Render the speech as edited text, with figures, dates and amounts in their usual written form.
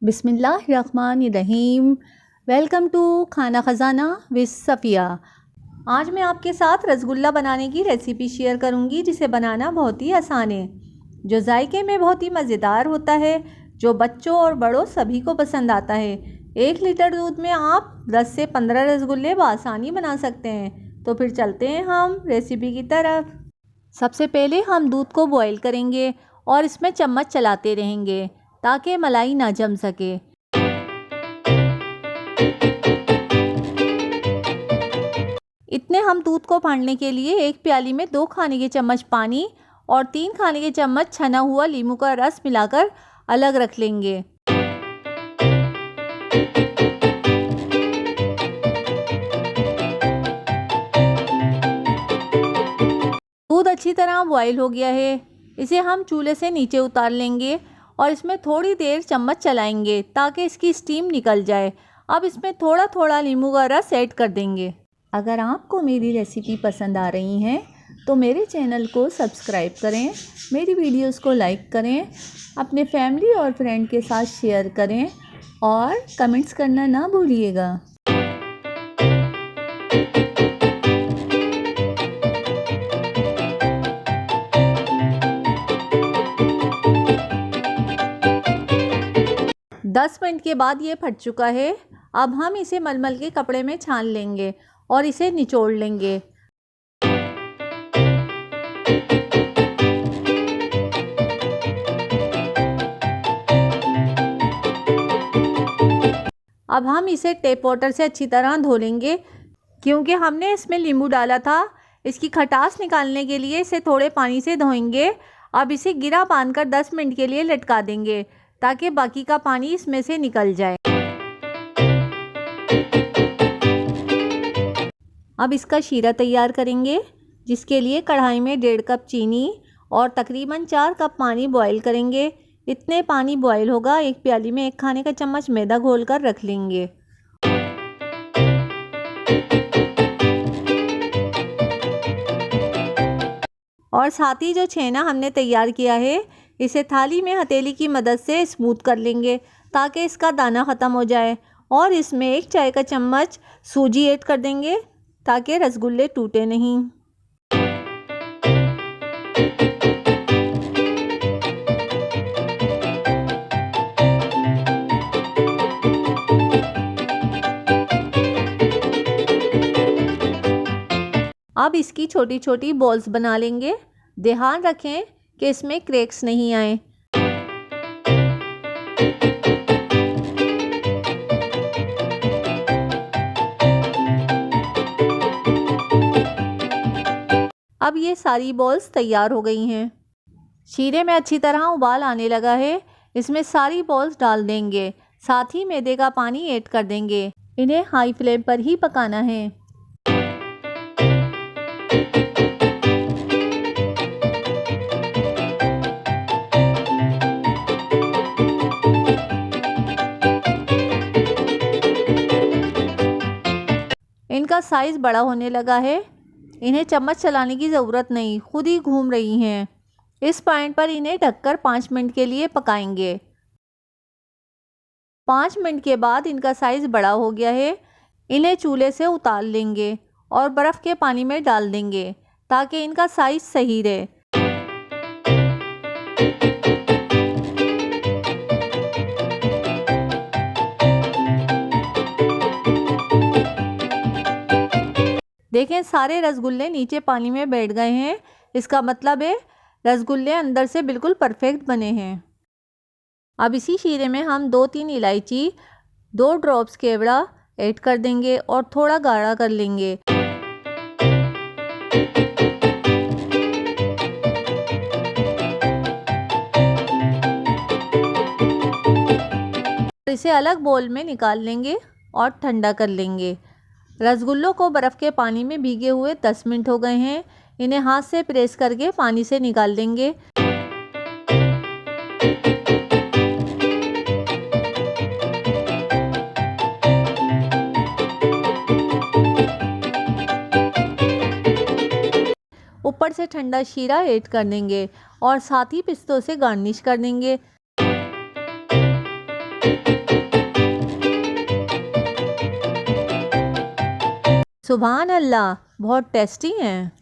बिस्मिल्लाहिर्रहमानिर्रहीम। Welcome to खाना ख़जाना with Safiya. आज मैं आपके साथ रसगुल्ला बनाने की रेसिपी शेयर करूंगी, जिसे बनाना बहुत ही आसान है, जो जायके में बहुत ही मज़ेदार होता है, जो बच्चों और बड़ों सभी को पसंद आता है। 1 लीटर दूध में आप 10 से 15 रसगुल्ले बआसानी बना सकते हैं। तो फिर चलते हैं हम रेसिपी की तरफ। सबसे पहले हम दूध को बॉईल करेंगे और इसमें चम्मच चलाते रहेंगे ताकि मलाई ना जम सके। इतने हम दूध को फाड़ने के लिए एक प्याली में 2 खाने के चम्मच पानी और 3 खाने के चम्मच छना हुआ नींबू का रस मिलाकर अलग रख लेंगे। दूध अच्छी तरह बॉईल हो गया है। इसे हम चूल्हे से नीचे उतार लेंगे और इसमें थोड़ी देर चम्मच चलाएंगे ताकि इसकी स्टीम निकल जाए। अब इसमें थोड़ा थोड़ा नींबू का रस ऐड कर देंगे। अगर आपको मेरी रेसिपी पसंद आ रही हैं तो मेरे चैनल को सब्सक्राइब करें, मेरी वीडियोस को लाइक करें, अपने फैमिली और फ्रेंड के साथ शेयर करें और कमेंट्स करना ना भूलिएगा। दस मिनट के बाद ये फट चुका है। अब हम इसे मलमल के कपड़े में छान लेंगे और इसे निचोड़ लेंगे। अब हम इसे टेप वाटर से अच्छी तरह धो लेंगे, क्योंकि हमने इसमें नींबू डाला था। इसकी खटास निकालने के लिए इसे थोड़े पानी से धोएंगे। अब इसे गिरा बांधकर 10 मिनट के लिए लटका देंगे ताकि बाकी का पानी इसमें से निकल जाए। अब इसका शीरा तैयार करेंगे, जिसके लिए कढ़ाई में 1.5 कप चीनी और तकरीबन 4 कप पानी बॉईल करेंगे। इतने पानी बॉईल होगा, एक प्याली में 1 खाने का चम्मच मैदा घोल कर रख लेंगे। और साथ ही जो छेना हमने तैयार किया है, इसे थाली में हथेली की मदद से स्मूथ कर लेंगे ताकि इसका दाना ख़त्म हो जाए। और इसमें 1 चाय का चम्मच सूजी ऐड कर देंगे ताकि रसगुल्ले टूटे नहीं। अब इसकी छोटी छोटी बॉल्स बना लेंगे। ध्यान रखें कि इसमें क्रैक्स नहीं आए। अब ये सारी बॉल्स तैयार हो गई हैं। शीरे में अच्छी तरह उबाल आने लगा है। इसमें सारी बॉल्स डाल देंगे, साथ ही मैदे का पानी ऐड कर देंगे। इन्हें हाई फ्लेम पर ही पकाना है। इनका साइज़ बड़ा होने लगा है। इन्हें चम्मच चलाने की ज़रूरत नहीं, खुद ही घूम रही हैं। इस पॉइंट पर इन्हें ढककर 5 मिनट के लिए पकाएंगे। 5 मिनट के बाद इनका साइज़ बड़ा हो गया है। इन्हें चूल्हे से उतार लेंगे और बर्फ़ के पानी में डाल देंगे ताकि इनका साइज़ सही रहे। देखें, सारे रसगुल्ले नीचे पानी में बैठ गए हैं। इसका मतलब है रसगुल्ले अंदर से बिल्कुल परफेक्ट बने हैं। अब इसी शीरे में हम 2-3 इलायची, 2 ड्रॉप्स केवड़ा ऐड कर देंगे और थोड़ा गाढ़ा कर लेंगे। इसे अलग बोल में निकाल लेंगे और ठंडा कर लेंगे। रसगुल्लों को बर्फ़ के पानी में भीगे हुए 10 मिनट हो गए हैं। इन्हें हाथ से प्रेस करके पानी से निकाल देंगे। ऊपर से ठंडा शीरा ऐड कर देंगे और साथ ही पिस्तों से गार्निश कर देंगे। सुभान अल्लाह, बहुत टेस्टी हैं।